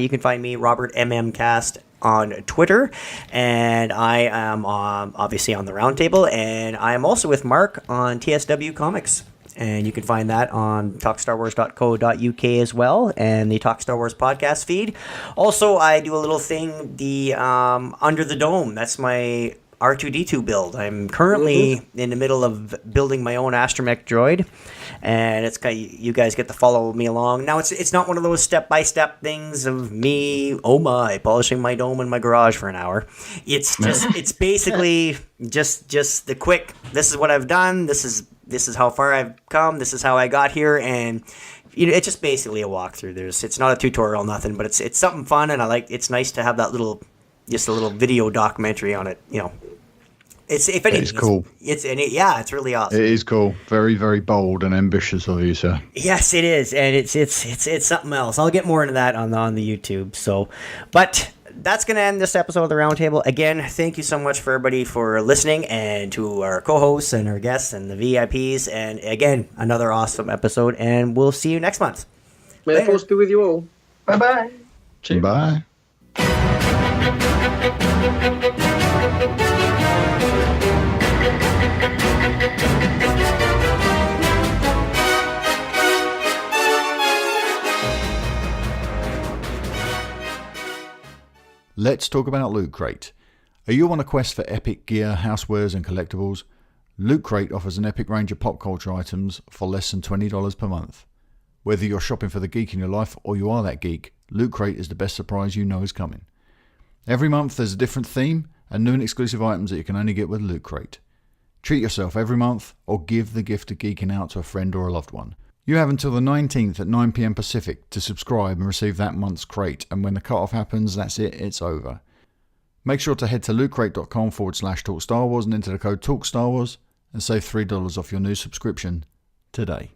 you can find me, Robert MMCast, on Twitter. And I am obviously on the Roundtable. And I am also with Marc on TSW Comics. And you can find that on talkstarwars.co.uk as well, and the Talk Star Wars podcast feed. Also, I do a little thing, the Under the Dome. That's my R2-D2 build. I'm currently in the middle of building my own astromech droid, and it's kind of, you guys get to follow me along. Now, it's not one of those step-by-step things of me, polishing my dome in my garage for an hour. It's just, it's basically just the quick, this is what I've done, this is how far I've come, this is how I got here, and it's just basically a walkthrough. It's not a tutorial, nothing, but it's something fun, and it's nice to have that little video documentary on it. It's cool. It's really awesome. It is cool. Very, very bold and ambitious of you, sir. Yes, it is, and it's something else. I'll get more into that on the YouTube. So, but that's going to end this episode of the Roundtable. Again, thank you so much for everybody for listening, and to our co-hosts and our guests and the VIPs. And again, another awesome episode, and we'll see you next month. May the force be with you all. Bye-bye. Cheers. Bye. Let's talk about Loot Crate. Are you on a quest for epic gear, housewares and collectibles? Loot Crate offers an epic range of pop culture items for less than $20 per month. Whether you're shopping for the geek in your life or you are that geek, Loot Crate is the best surprise you know is coming. Every month there's a different theme and new and exclusive items that you can only get with Loot Crate. Treat yourself every month or give the gift of geeking out to a friend or a loved one. You have until the 19th at 9 PM Pacific to subscribe and receive that month's crate, and when the cut-off happens, that's it, it's over. Make sure to head to lootcrate.com/talkstarwars and enter the code TALKStarWars and save $3 off your new subscription today.